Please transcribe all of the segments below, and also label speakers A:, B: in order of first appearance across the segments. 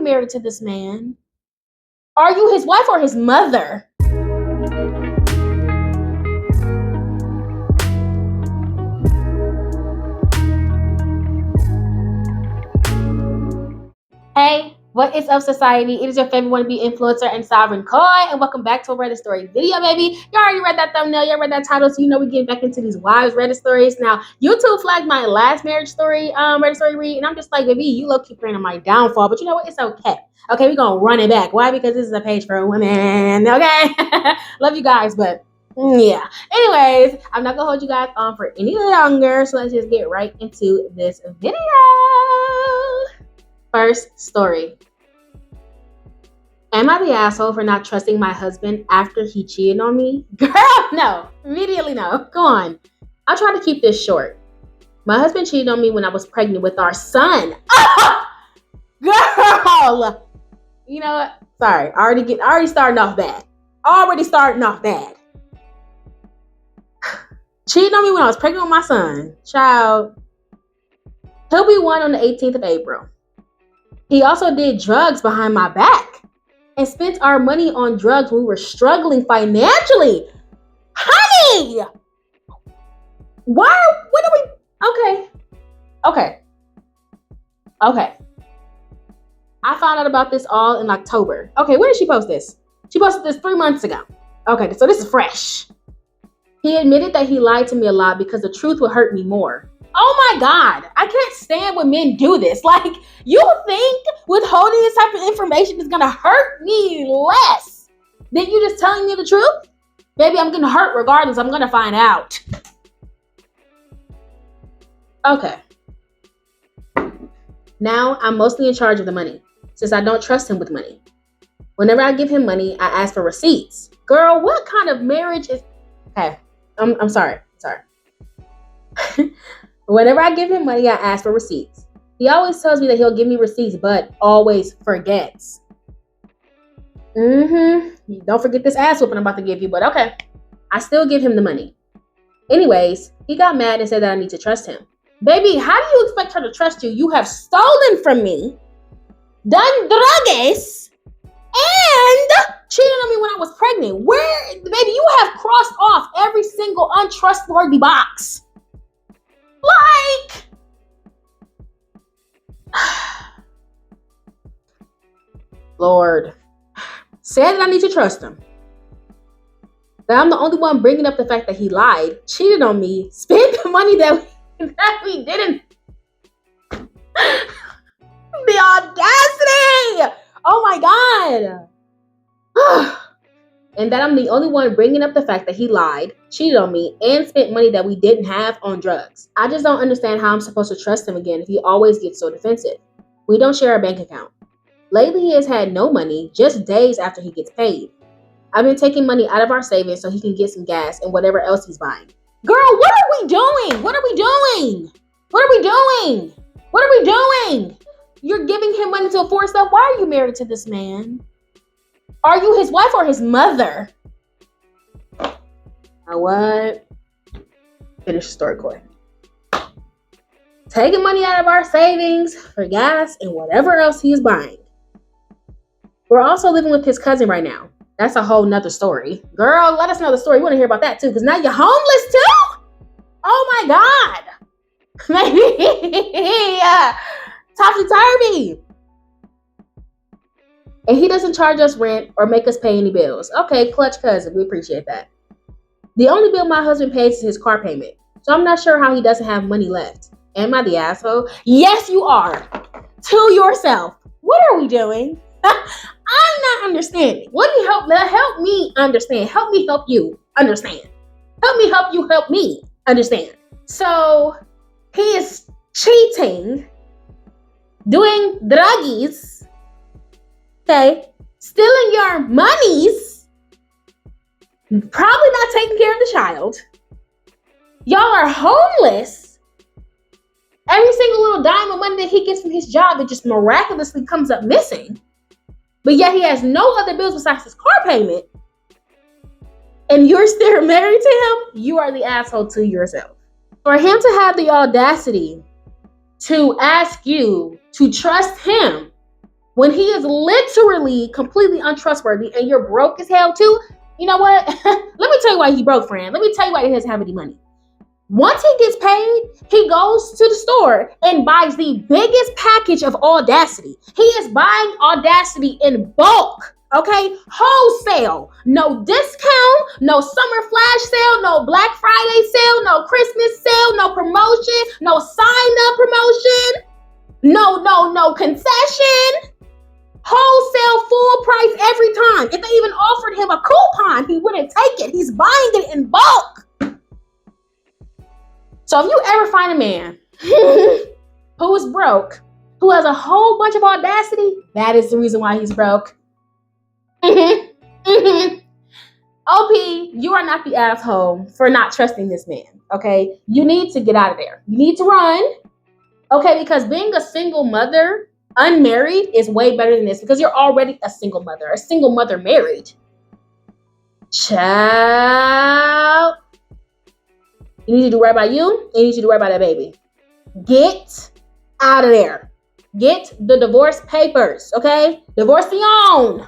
A: married to this man? Are you his wife or his mother? Hey, what is up, society? It is your favorite wannabe influencer and sovereign Koi, and welcome back to a Reddit story video, baby. You already read that thumbnail, you read that title, so you know we're getting back into these wives Reddit stories. Now, YouTube flagged my last marriage story, Reddit story read, and I'm just like, baby, you low-key praying on my downfall, but you know what? It's okay. Okay, we're gonna run it back. Why? Because this is a page for women. Okay, love you guys, but yeah. Anyways, I'm not gonna hold you guys on for any longer, so let's just get right into this video. First story. Am I the asshole for not trusting my husband after he cheated on me? Girl, no. Immediately no. Go on. I'll try to keep this short. My husband cheated on me when I was pregnant with our son. Girl! You know what? Sorry. Already starting off bad. Cheating on me when I was pregnant with my son. Child. He'll be 1 on the 18th of April. He also did drugs behind my back and spent our money on drugs when we were struggling financially. Honey! Why? What are we? Okay. I found out about this all in October. Okay, when did she post this? She posted this 3 months ago. Okay, so this is fresh. He admitted that he lied to me a lot because the truth would hurt me more. Oh my God, I can't stand when men do this. Like, you think withholding this type of information is gonna hurt me less than you just telling me the truth? Baby, I'm gonna hurt regardless. I'm gonna find out. Okay. Now I'm mostly in charge of the money since I don't trust him with money. Whenever I give him money, I ask for receipts. Girl, what kind of marriage is... Okay, I'm sorry. Whenever I give him money, I ask for receipts. He always tells me that he'll give me receipts, but always forgets. Don't forget this ass whooping I'm about to give you, but okay. I still give him the money. Anyways, he got mad and said that I need to trust him. Baby, how do you expect her to trust you? You have stolen from me, done drugs, and cheated on me when I was pregnant. Baby, you have crossed off every single untrustworthy box. Like, Lord, said that I need to trust him. That I'm the only one bringing up the fact that he lied, cheated on me, spent the money that we didn't. The audacity! Oh my God. And that I'm the only one bringing up the fact that he lied, cheated on me, and spent money that we didn't have on drugs. I just don't understand how I'm supposed to trust him again if he always gets so defensive. We don't share a bank account. Lately, he has had no money, just days after he gets paid. I've been taking money out of our savings so he can get some gas and whatever else he's buying. Girl, what are we doing? You're giving him money to afford stuff? Why are you married to this man? Are you his wife or his mother? Now what? Finish the story, Corey. Taking money out of our savings for gas and whatever else he is buying. We're also living with his cousin right now. That's a whole nother story. Girl, let us know the story. We want to hear about that too, because now you're homeless too? Oh my God. Maybe topsy-turvy. And he doesn't charge us rent or make us pay any bills. Okay, clutch cousin, we appreciate that. The only bill my husband pays is his car payment. So I'm not sure how he doesn't have money left. Am I the asshole? Yes, you are. To yourself. What are we doing? I'm not understanding. Help me understand. Help me help you understand. Help me help you help me understand. So he is cheating, doing druggies, okay, stealing your monies, probably not taking care of the child. Y'all are homeless. Every single little dime of money that he gets from his job, it just miraculously comes up missing. But yet he has no other bills besides his car payment. And you're still married to him? You are the asshole to yourself. For him to have the audacity to ask you to trust him when he is literally completely untrustworthy and you're broke as hell too. You know what? Let me tell you why he broke, friend. Let me tell you why he doesn't have any money. Once he gets paid, he goes to the store and buys the biggest package of Audacity. He is buying Audacity in bulk, okay? Wholesale. No discount, no summer flash sale, no Black Friday sale, no Christmas sale, no promotion, no sign-up promotion, no concession. Wholesale full price every time. If they even offered him a coupon, he wouldn't take it. He's buying it in bulk. So if you ever find a man who is broke, who has a whole bunch of Audacity, that is the reason why he's broke. OP, you are not the asshole for not trusting this man, okay? You need to get out of there. You need to run, okay? Because being a single mother, unmarried, is way better than this because you're already a single mother married. Child. You need to do right by you, and you need to do right by that baby. Get out of there. Get the divorce papers, okay? Divorceon.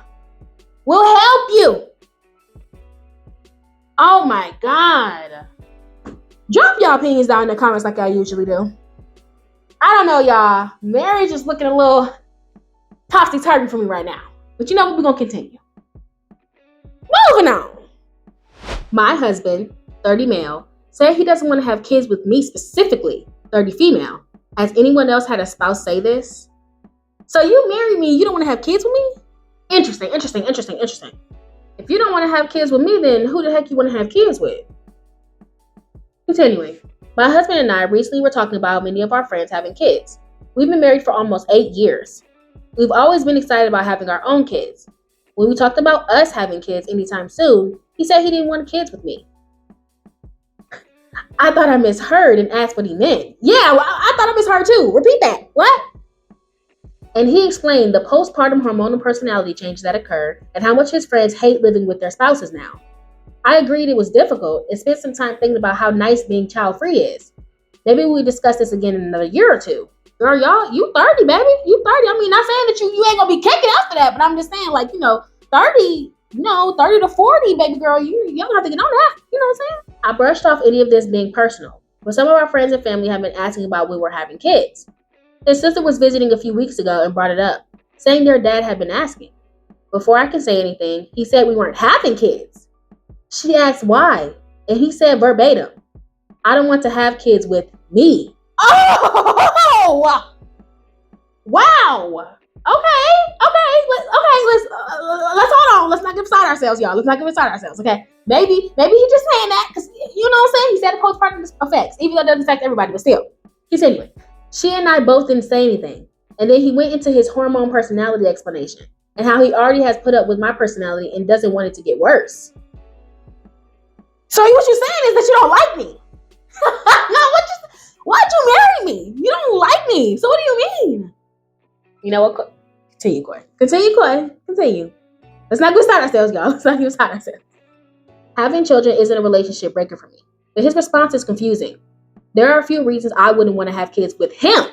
A: We'll help you. Oh my God. Drop y'all opinions down in the comments like I usually do. I don't know, y'all. Marriage is looking a little topsy-turvy for me right now. But you know what? We're going to continue. Moving on. My husband, 30 male, said he doesn't want to have kids with me specifically, 30 female. Has anyone else had a spouse say this? So you married me, you don't want to have kids with me? Interesting. If you don't want to have kids with me, then who the heck you want to have kids with? Continuing. My husband and I recently were talking about many of our friends having kids. We've been married for almost 8 years. We've always been excited about having our own kids. When we talked about us having kids anytime soon, he said he didn't want kids with me. I thought I misheard and asked what he meant. Yeah, well, I thought I misheard too. Repeat that. What? And he explained the postpartum hormonal personality changes that occur and how much his friends hate living with their spouses now. I agreed it was difficult and spent some time thinking about how nice being child-free is. Maybe we discuss this again in another year or two. Girl, y'all, you 30, baby. You 30. I mean, not saying that you ain't gonna be kicking after that, but I'm just saying, 30, 30 to 40, baby girl, you don't have to get on that. You know what I'm saying? I brushed off any of this being personal, but some of our friends and family have been asking about when we're having kids. His sister was visiting a few weeks ago and brought it up, saying their dad had been asking. Before I could say anything, he said we weren't having kids. She asked why, and he said verbatim, I don't want to have kids with me. Oh! Wow! Let's hold on. Let's not get beside ourselves, y'all. Okay? Maybe he just saying that because, you know what I'm saying? He said the postpartum effects, even though it doesn't affect everybody, but still. He said anyway. She and I both didn't say anything. And then he went into his hormone personality explanation and how he already has put up with my personality and doesn't want it to get worse. So what you're saying is that you don't like me. No, why'd you marry me? You don't like me. So what do you mean? You know what? Continue, Coy. Continue. Let's not get beside ourselves, y'all. Having children isn't a relationship breaker for me, but his response is confusing. There are a few reasons I wouldn't want to have kids with him,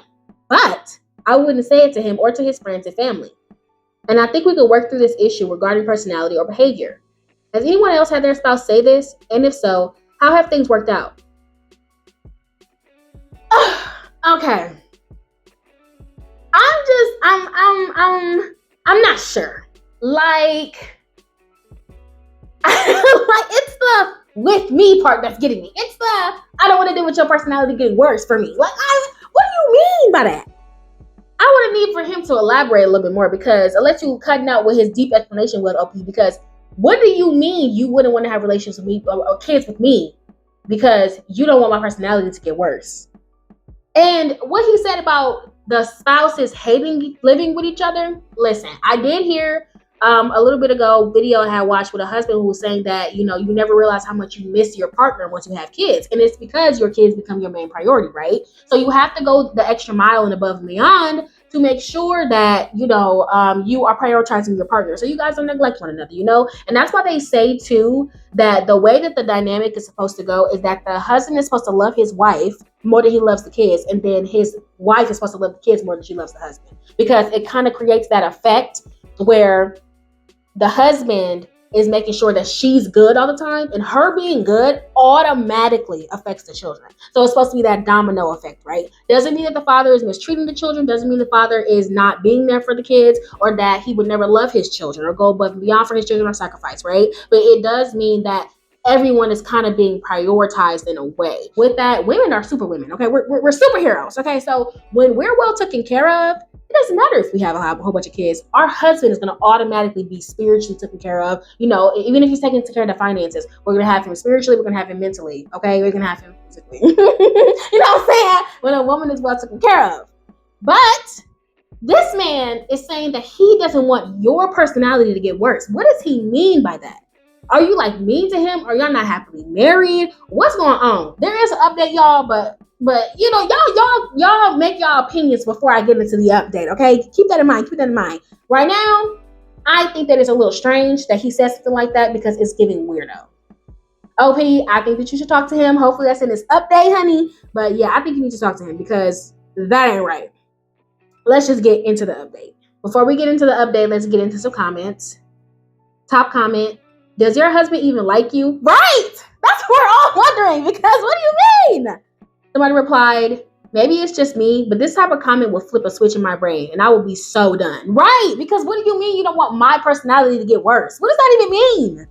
A: but I wouldn't say it to him or to his friends and family. And I think we could work through this issue regarding personality or behavior. Has anyone else had their spouse say this? And if so, how have things worked out? Okay. I'm not sure. It's the with me part that's getting me. It's the I don't want to deal with your personality getting worse for me. What do you mean by that? I would need for him to elaborate a little bit more because I'll let you cutting out what his deep explanation was, OP, because what do you mean you wouldn't want to have relations with me or kids with me because you don't want my personality to get worse? And what he said about the spouses hating living with each other, listen, I did hear a little bit ago video I had watched with a husband who was saying that, you never realize how much you miss your partner once you have kids. And it's because your kids become your main priority, right? So you have to go the extra mile and above and beyond to make sure that, you are prioritizing your partner. So you guys don't neglect one another, And that's why they say, too, that the way that the dynamic is supposed to go is that the husband is supposed to love his wife more than he loves the kids. And then his wife is supposed to love the kids more than she loves the husband. Because it kind of creates that effect where the husband is making sure that she's good all the time, and her being good automatically affects the children. So it's supposed to be that domino effect, right? Doesn't mean that the father is mistreating the children, doesn't mean the father is not being there for the kids, or that he would never love his children or go above and beyond for his children or sacrifice, right? But it does mean that everyone is kind of being prioritized in a way. With that, women are super women, okay? We're superheroes, okay? So when we're well taken care of, it doesn't matter if we have a whole bunch of kids. Our husband is going to automatically be spiritually taken care of. Even if he's taking care of the finances, we're going to have him spiritually, we're going to have him mentally, okay? We're going to have him physically. You know what I'm saying? When a woman is well taken care of. But this man is saying that he doesn't want your personality to get worse. What does he mean by that? Are you like mean to him? Are y'all not happily married? What's going on? There is an update, y'all, but y'all make y'all opinions before I get into the update, okay? Keep that in mind. Right now, I think that it's a little strange that he says something like that because it's giving weirdo. OP, I think that you should talk to him. Hopefully that's in this update, honey. But yeah, I think you need to talk to him because that ain't right. Let's just get into the update. Before we get into the update, let's get into some comments. Top comment. Does your husband even like you? Right! That's what we're all wondering, because what do you mean? Somebody replied, maybe it's just me, but this type of comment will flip a switch in my brain and I will be so done. Right, because what do you mean you don't want my personality to get worse? What does that even mean?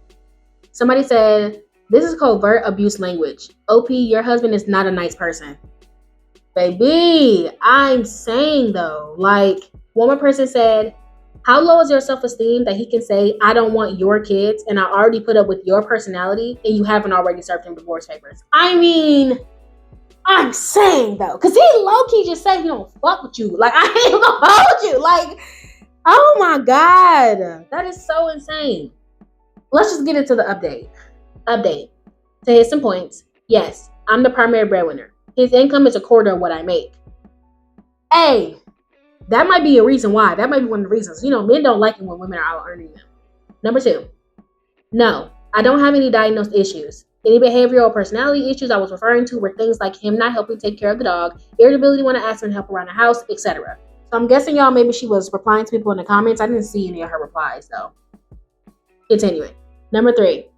A: Somebody said, this is covert abuse language. OP, your husband is not a nice person. Baby, I'm saying though, one more person said, how low is your self-esteem that he can say, I don't want your kids and I already put up with your personality and you haven't already served him divorce papers? I mean, I'm saying though, because he low-key just said he don't fuck with you. I ain't gonna hold you. Oh my God. That is so insane. Let's just get into the update. To hit some points. Yes, I'm the primary breadwinner. His income is a quarter of what I make. Hey, that might be a reason why. That might be one of the reasons. Men don't like it when women are out earning them. Number 2, no, I don't have any diagnosed issues. Any behavioral or personality issues I was referring to were things like him not helping take care of the dog, irritability when I asked him to help around the house, etc. So I'm guessing y'all maybe she was replying to people in the comments. I didn't see any of her replies though. Continuing. Number 3,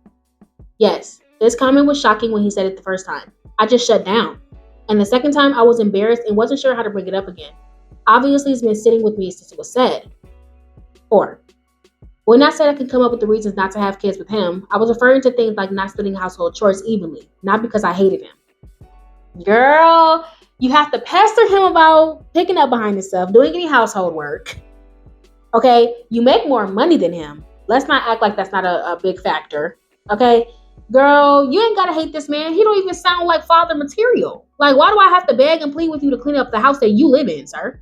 A: yes, this comment was shocking when he said it the first time. I just shut down. And the second time I was embarrassed and wasn't sure how to bring it up again. Obviously, it's been sitting with me since it was said. 4, when I said I could come up with the reasons not to have kids with him, I was referring to things like not splitting household chores evenly, not because I hated him. Girl, you have to pester him about picking up behind himself, doing any household work. Okay, you make more money than him. Let's not act like that's not a big factor. Okay, girl, you ain't gotta hate this man. He don't even sound like father material. Why do I have to beg and plead with you to clean up the house that you live in, sir?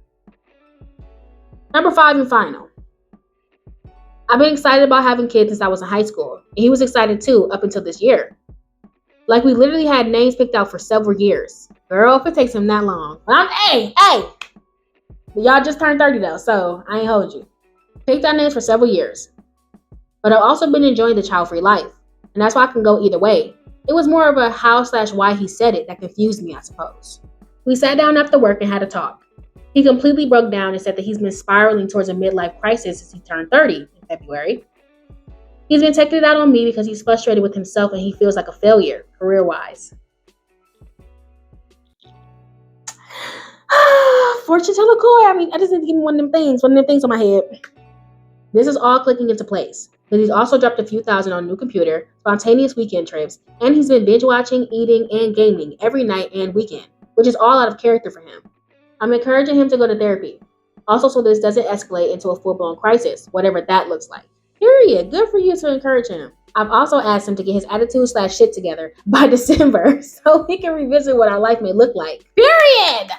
A: Number 5 and final. I've been excited about having kids since I was in high school. And he was excited too up until this year. We literally had names picked out for several years. Girl, if it takes him that long. But hey. But y'all just turned 30 though, so I ain't hold you. Picked out names for several years. But I've also been enjoying the child-free life. And that's why I can go either way. It was more of a how/why he said it that confused me, I suppose. We sat down after work and had a talk. He completely broke down and said that he's been spiraling towards a midlife crisis since he turned 30 in February. He's been taking it out on me because he's frustrated with himself and he feels like a failure, career-wise. Fortune teller coin. I just need to give me one of them things on my head. This is all clicking into place. But he's also dropped a few thousand on a new computer, spontaneous weekend trips, and he's been binge watching, eating, and gaming every night and weekend, which is all out of character for him. I'm encouraging him to go to therapy. Also, so this doesn't escalate into a full-blown crisis, whatever that looks like. Period. Good for you to encourage him. I've also asked him to get his attitude/shit together by December so we can revisit what our life may look like. Period.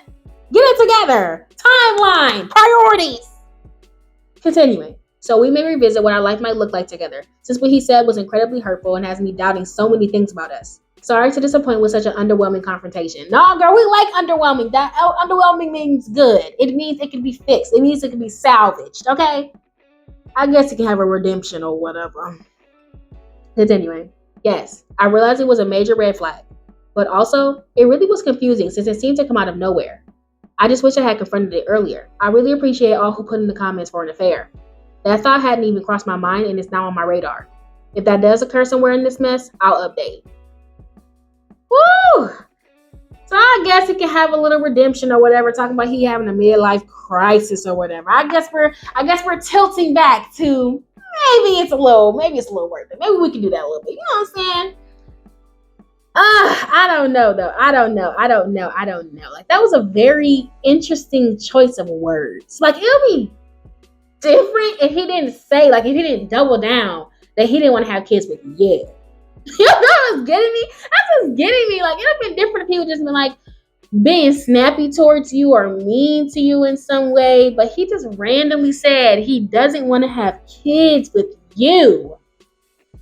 A: Get it together. Timeline. Priorities. Continuing. So we may revisit what our life might look like together, since what he said was incredibly hurtful and has me doubting so many things about us. Sorry to disappoint with such an underwhelming confrontation. No, girl, we like underwhelming. That underwhelming means good. It means it can be fixed. It means it can be salvaged. Okay? I guess it can have a redemption or whatever. Continuing. Yes, I realized it was a major red flag. But also, it really was confusing since it seemed to come out of nowhere. I just wish I had confronted it earlier. I really appreciate all who put in the comments for an affair. That thought hadn't even crossed my mind and it's now on my radar. If that does occur somewhere in this mess, I'll update. Woo! So I guess he can have a little redemption or whatever, talking about he having a midlife crisis or whatever. I guess we're tilting back to maybe it's a little worth it. Maybe we can do that a little bit. You know what I'm saying? I don't know though. I don't know. Like that was a very interesting choice of words. Like it would be different if he didn't say, like if he didn't double down that he didn't want to have kids with you. Yeah. You know what's getting me? That's what's getting me. Like it would have been different if he would just been like being snappy towards you or mean to you in some way. But he just randomly said he doesn't want to have kids with you.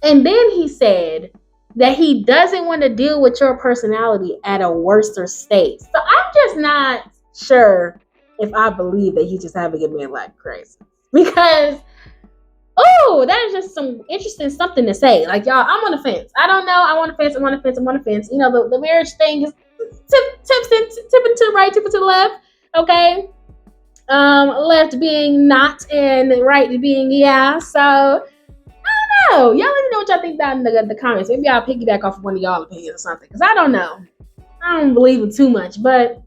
A: And then he said that he doesn't want to deal with your personality at a worser state. So I'm just not sure if I believe that he's just having a midlife crisis. Because, that is just some interesting something to say. Like, y'all, I'm on the fence. I don't know. I'm on the fence. You know, the marriage thing is tipping to the right, tipping to the left. Okay. Left being not and right being yeah. So, y'all let me know what y'all think down in the comments. Maybe I'll piggyback off of one of y'all opinions or something. Because I don't know. I don't believe it too much. But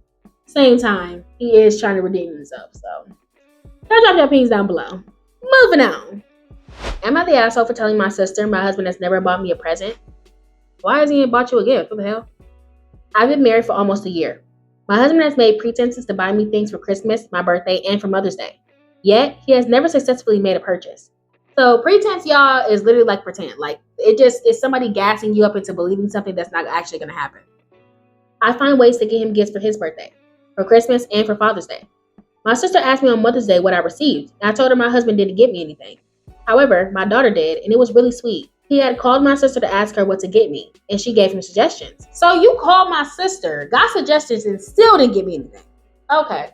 A: same time, he is trying to redeem himself. So y'all drop your opinions down below. Moving on. Am I the asshole for telling my sister my husband has never bought me a present? Why hasn't he bought you a gift? What the hell? I've been married for almost a year. My husband has made pretenses to buy me things for Christmas, my birthday, and for Mother's Day. Yet, he has never successfully made a purchase. So pretense, y'all, is literally like pretend. Like it just is somebody gassing you up into believing something that's not actually going to happen. I find ways to get him gifts for his birthday, for Christmas, and for Father's Day. My sister asked me on Mother's Day what I received, and I told her my husband didn't get me anything. However, my daughter did, and it was really sweet. He had called my sister to ask her what to get me, and she gave him suggestions. So you called my sister, got suggestions, and still didn't give me anything. Okay.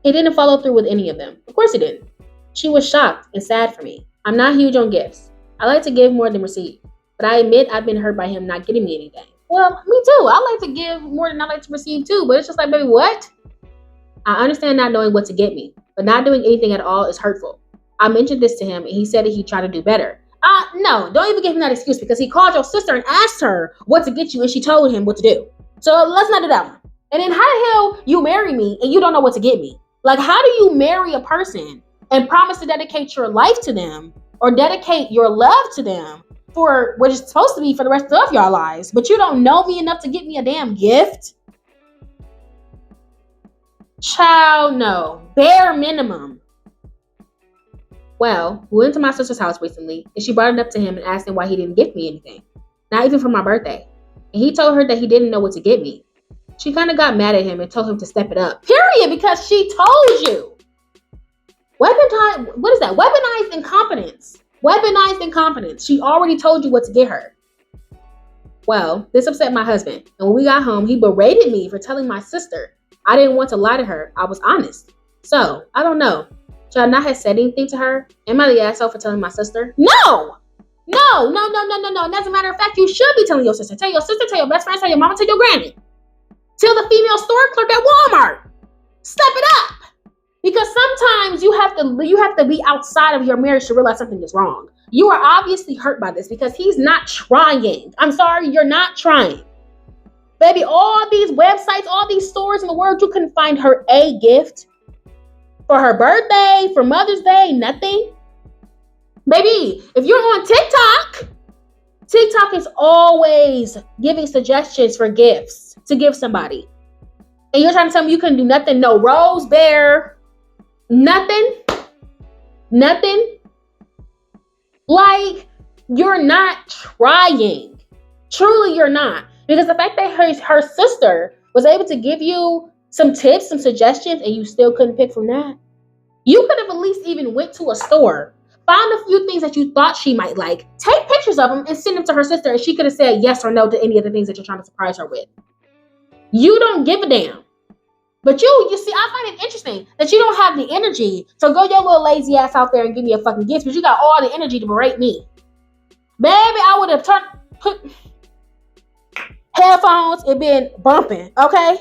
A: He didn't follow through with any of them. Of course he didn't. She was shocked and sad for me. I'm not huge on gifts. I like to give more than receive. But I admit I've been hurt by him not getting me anything. Well, me too. I like to give more than I like to receive too. But it's just like, baby, what? I understand not knowing what to get me. But not doing anything at all is hurtful. I mentioned this to him and he said that he'd try to do better. No, don't even give him that excuse because he called your sister and asked her what to get you and she told him what to do. So let's not do that one. And then how the hell you marry me and you don't know what to get me? Like, how do you marry a person and promise to dedicate your life to them or dedicate your love to them for what it's supposed to be for the rest of your lives, but you don't know me enough to get me a damn gift? Child, no. Bare minimum. Well, we went to my sister's house recently, and she brought it up to him and asked him why he didn't gift me anything. Not even for my birthday. And he told her that he didn't know what to get me. She kind of got mad at him and told him to step it up. Period, because she told you. What is that? Weaponized incompetence. Weaponized incompetence. She already told you what to get her. Well, this upset my husband. And when we got home, he berated me for telling my sister. I didn't want to lie to her. I was honest. So, I don't know. Should I not have said anything to her? Am I the asshole for telling my sister? No! No. And as a matter of fact, you should be telling your sister. Tell your sister, tell your best friend, tell your mama, tell your granny. Tell the female store clerk at Walmart. Step it up. Because sometimes you have to be outside of your marriage to realize something is wrong. You are obviously hurt by this because he's not trying. I'm sorry, you're not trying. Baby, all these websites, all these stores in the world, you couldn't find her a gift. For her birthday, for Mother's Day, nothing. Baby, if you're on TikTok is always giving suggestions for gifts to give somebody. And you're trying to tell me you couldn't do nothing? No rose bear, nothing. Like, you're not trying. Truly, you're not. Because the fact that her sister was able to give you some tips, some suggestions, and you still couldn't pick from that. You could have at least even went to a store, Found a few things that you thought she might like. Take pictures of them and send them to her sister, and she could have said yes or no to any of the things that you're trying to surprise her with. You don't give a damn. But you see, I find it interesting that you don't have the energy to go your little lazy ass out there and give me a fucking gift, because you got all the energy to berate me. Baby, I would have put headphones and been bumping, okay?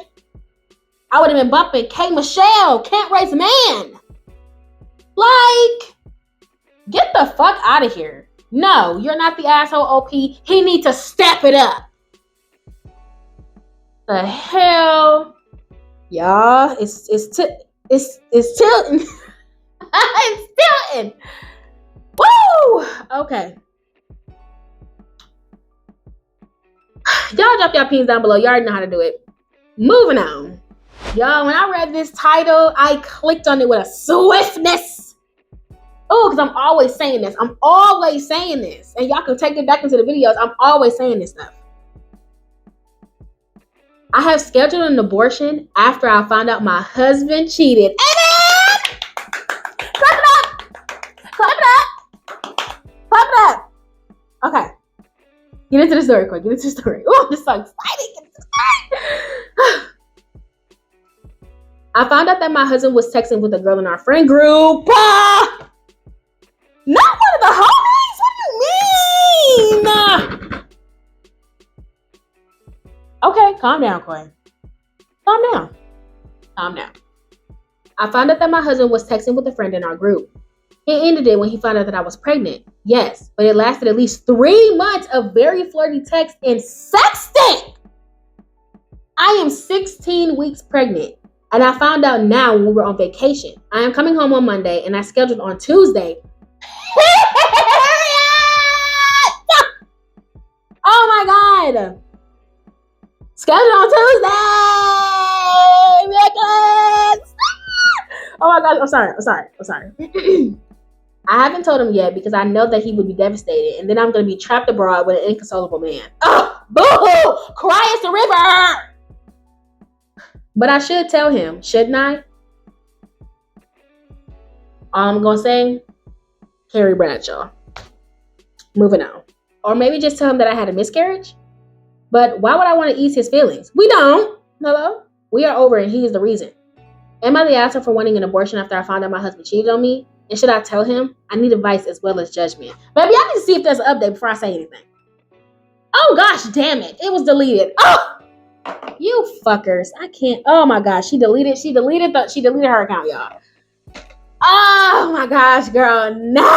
A: I would have been bumping K. Michelle, Can't Raise a Man. Like, get the fuck out of here. No, you're not the asshole, OP. He needs to step it up. The hell? Y'all, it's tilting. It's tilting. Woo! Okay. Y'all drop y'all pins down below. Y'all already know how to do it. Moving on. Y'all, when I read this title, I clicked on it with a swiftness. Oh, because I'm always saying this. And y'all can take it back into the videos. I'm always saying this stuff. I have scheduled an abortion after I found out my husband cheated. Amen! Clap it up! Clap it up! Clap it up! Okay. Get into the story quick. Get into the story. Oh, I'm just so excited. Get into the story. I found out that my husband was texting with a girl in our friend group. Not one of the homies? What do you mean? Okay, calm down, Quay. Calm down. I found out that my husband was texting with a friend in our group. He ended it when he found out that I was pregnant. Yes, but it lasted at least 3 months of very flirty texts and sexting. I am 16 weeks pregnant, and I found out now when we were on vacation. I am coming home on Monday, and I scheduled on Tuesday. Oh my God. Scheduled on Tuesday. Oh my God. I'm sorry. I haven't told him yet because I know that he would be devastated, and then I'm going to be trapped abroad with an inconsolable man. Oh, boo-hoo! Cry us the river! But I should tell him, shouldn't I? All I'm going to say, Carrie Bradshaw. Moving on. Or maybe just tell him that I had a miscarriage. But why would I want to ease his feelings? We don't. Hello? We are over and he is the reason. Am I the asshole for wanting an abortion after I found out my husband cheated on me? And should I tell him? I need advice as well as judgment. Baby, I need to see if there's an update before I say anything. Oh gosh, damn it. It was deleted. Oh! You fuckers. I can't. Oh my gosh. She deleted her account, y'all. Oh my gosh, girl. No!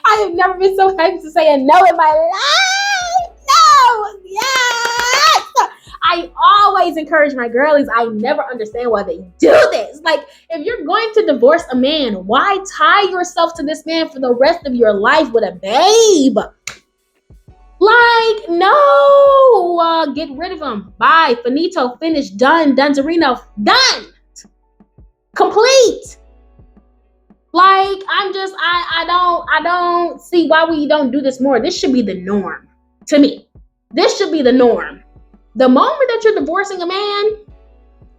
A: I have never been so happy to say a no in my life. No! Yes! I always encourage my girlies. I never understand why they do this. Like, if you're going to divorce a man, why tie yourself to this man for the rest of your life with a babe? Like, no. Get rid of him. Bye. Finito. Finished. Done. Dunzerino. Done. Complete. Like, I don't see why we don't do this more. This should be the norm to me. This should be the norm. The moment that you're divorcing a man,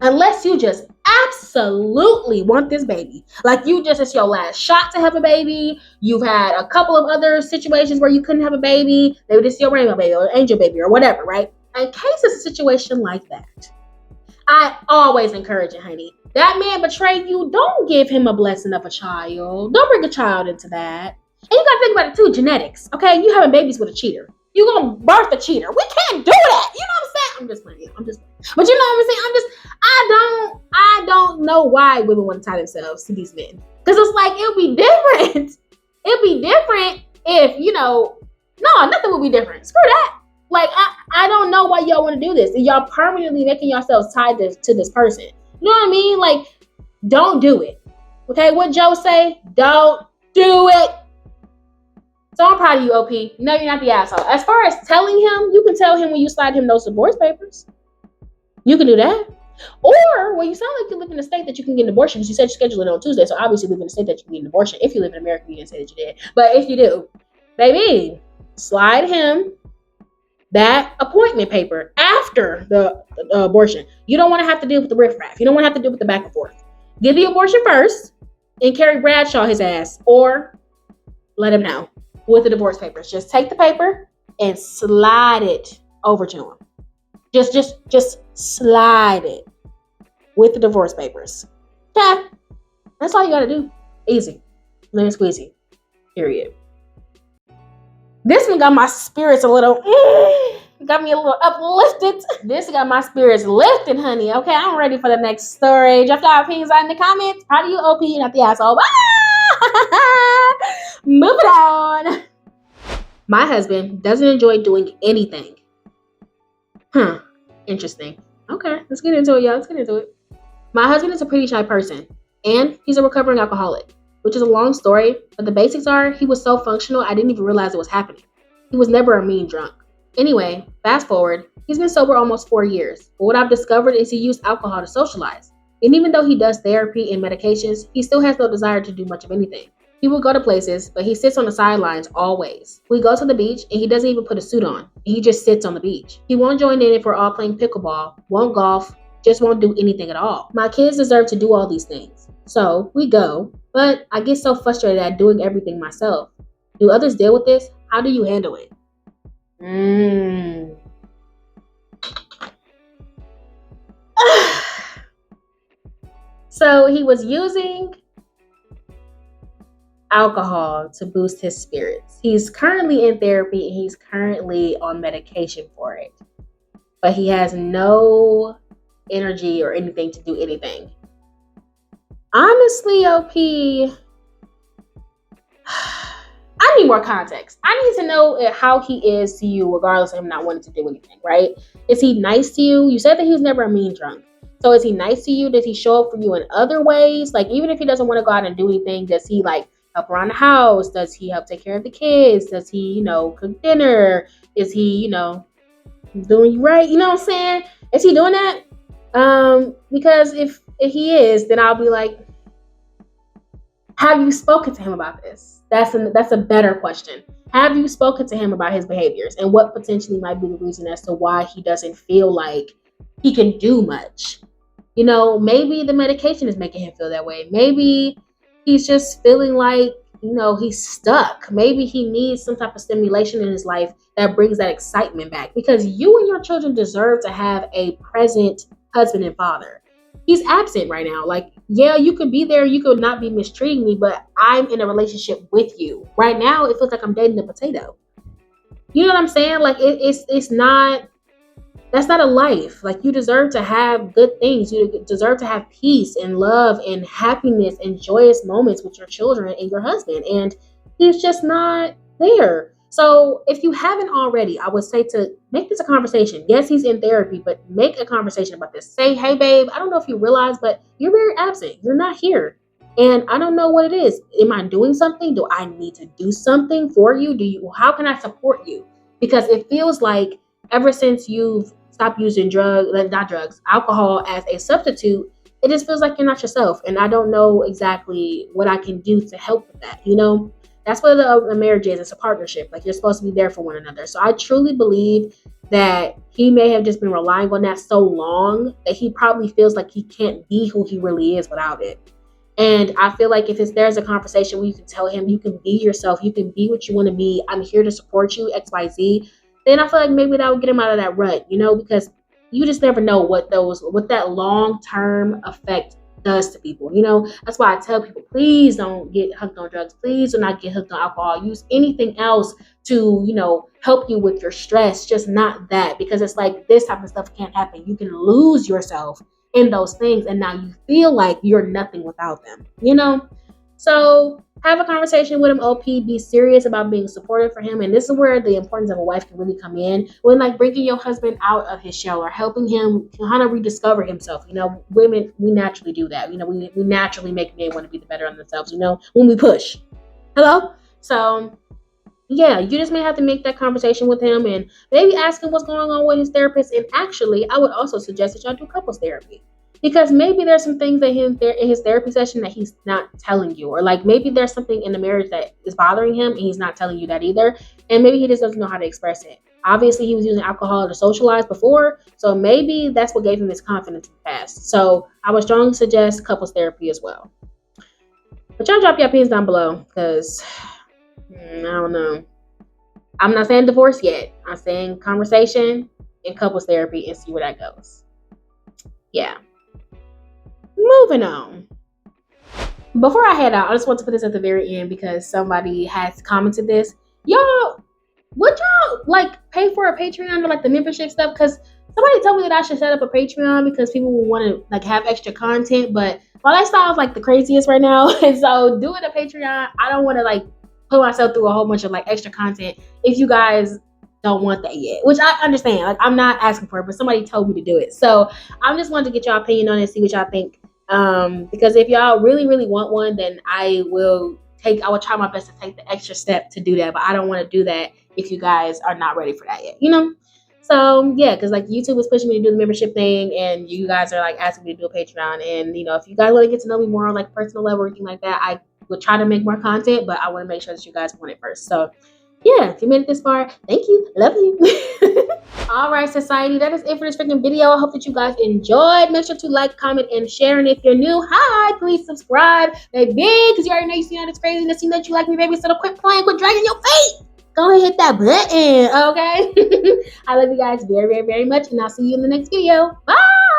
A: unless you just absolutely want this baby, like it's your last shot to have a baby, you've had a couple of other situations where you couldn't have a baby, maybe this is your rainbow baby or angel baby or whatever, right? In case it's a situation like that, I always encourage it, honey. That man betrayed you. Don't give him a blessing of a child. Don't bring a child into that. And you gotta think about it too, genetics. Okay, you having babies with a cheater. You gonna birth a cheater. We can't do that. You know what I'm saying? I'm just playing. But you know what I'm saying? I don't know why women want to tie themselves to these men. Because it's like, it'll be different. It'll be different if, no, nothing will be different. Screw that. Like, I don't know why y'all want to do this. Y'all permanently making yourselves tied to this person. You know what I mean? Like, don't do it. Okay, what Joe say? Don't do it. So I'm proud of you, OP. No, you're not the asshole. As far as telling him, you can tell him when you slide him those divorce papers. You can do that. Or, well, you sound like you live in a state that you can get an abortion because you said you scheduled it on Tuesday. So obviously you live in a state that you can get an abortion. If you live in America, you didn't say that you did. But if you do, baby, slide him that appointment paper after the abortion. You don't want to have to deal with the riffraff. You don't want to have to deal with the back and forth. Get the abortion first. and Carrie Bradshaw his ass, or let him know with the divorce papers. Just take the paper and slide it over to him. Just slide it with the divorce papers. Okay, that's all you gotta do. Easy, lemon squeezy. Period. This one got my spirits a little, got me a little uplifted. This got my spirits lifted, honey. Okay, I'm ready for the next story. Drop your opinions out in the comments. Proud of you, OP, not the asshole. Moving on. My husband doesn't enjoy doing anything. Interesting. Okay, let's get into it, y'all. Let's get into it. My husband is a pretty shy person, and he's a recovering alcoholic, which is a long story, but the basics are he was so functional I didn't even realize it was happening. He was never a mean drunk. Anyway, fast forward, he's been sober almost 4 years, but what I've discovered is he used alcohol to socialize. And even though he does therapy and medications, he still has no desire to do much of anything. He will go to places, but he sits on the sidelines always. We go to the beach and he doesn't even put a suit on. He just sits on the beach. He won't join in if we're all playing pickleball, won't golf, just won't do anything at all. My kids deserve to do all these things. So we go, but I get so frustrated at doing everything myself. Do others deal with this? How do you handle it? So he was using alcohol to boost his spirits. He's currently in therapy and he's currently on medication for it. But he has no energy or anything to do anything. Honestly, OP, I need more context. I need to know how he is to you, regardless of him not wanting to do anything, right? Is he nice to you? You said that he was never a mean drunk. So is he nice to you? Does he show up for you in other ways? Like, even if he doesn't want to go out and do anything, does he like help around the house? Does he help take care of the kids? Does he, cook dinner? Is he, doing you right? You know what I'm saying? Is he doing that? Because if he is, then I'll be like, have you spoken to him about this? That's a better question. Have you spoken to him about his behaviors and what potentially might be the reason as to why he doesn't feel like he can do much? Maybe the medication is making him feel that way. Maybe he's just feeling like, he's stuck. Maybe he needs some type of stimulation in his life that brings that excitement back, because you and your children deserve to have a present husband and father. He's absent right now. Like, yeah, you could be there, you could not be mistreating me, but I'm in a relationship with you. Right now, it feels like I'm dating a potato. You know what I'm saying? Like, it's not, that's not a life. Like, you deserve to have good things. You deserve to have peace and love and happiness and joyous moments with your children and your husband. And he's just not there. So if you haven't already, I would say to make this a conversation. Yes, he's in therapy, but make a conversation about this. Say, hey, babe, I don't know if you realize, but you're very absent. You're not here. And I don't know what it is. Am I doing something? Do I need to do something for you? How can I support you? Because it feels like ever since you've stopped using alcohol as a substitute, it just feels like you're not yourself. And I don't know exactly what I can do to help with that, That's what a marriage is. It's a partnership. Like, you're supposed to be there for one another. So I truly believe that he may have just been relying on that so long that he probably feels like he can't be who he really is without it. And I feel like if there's a conversation where you can tell him you can be yourself, you can be what you want to be, I'm here to support you, XYZ, then I feel like maybe that would get him out of that rut, because you just never know what that long-term effect does to people. That's why I tell people, please don't get hooked on drugs. Please do not get hooked on alcohol. Use anything else to, help you with your stress, just not that, because it's like this type of stuff can't happen. You can lose yourself in those things and now you feel like you're nothing without them, So have a conversation with him, OP. Be serious about being supportive for him. And this is where the importance of a wife can really come in, when like bringing your husband out of his shell or helping him kind of rediscover himself. Women, we naturally do that. We naturally make men want to be the better on themselves, when we push. Hello? So yeah, you just may have to make that conversation with him and maybe ask him what's going on with his therapist. And actually, I would also suggest that y'all do couples therapy. Because maybe there's some things that in his therapy session that he's not telling you. Or like maybe there's something in the marriage that is bothering him and he's not telling you that either. And maybe he just doesn't know how to express it. Obviously, he was using alcohol to socialize before. So maybe that's what gave him this confidence in the past. So I would strongly suggest couples therapy as well. But y'all drop your opinions down below, because I don't know. I'm not saying divorce yet. I'm saying conversation and couples therapy and see where that goes. Yeah. Moving on. Before I head out, I just want to put this at the very end because somebody has commented this. Y'all, would y'all like pay for a Patreon or like the membership stuff? Because somebody told me that I should set up a Patreon because people will want to like have extra content. But my lifestyle is like the craziest right now, and so doing a Patreon, I don't want to like put myself through a whole bunch of like extra content if you guys don't want that yet. Which I understand. Like I'm not asking for it, but somebody told me to do it, so I'm just wanted to get y'all opinion on it, see what y'all think. Because if y'all really, really want one, then I will try my best to take the extra step to do that. But I don't want to do that if you guys are not ready for that yet, you know? So yeah, because like YouTube is pushing me to do the membership thing, and you guys are like asking me to do a Patreon. And you know, if you guys want to get to know me more on like personal level or anything like that, I would try to make more content, but I want to make sure that you guys want it first. So yeah, if you made it this far, thank you. Love you. All right, society, that is it for this freaking video. I hope that you guys enjoyed. Make sure to like, comment, and share. And if you're new, hi, please subscribe, baby, because you already know you see all this craziness. You know that you like me, baby, so quit playing, quit dragging your feet. Go ahead, hit that button, okay? I love you guys very, very, very much, and I'll see you in the next video. Bye!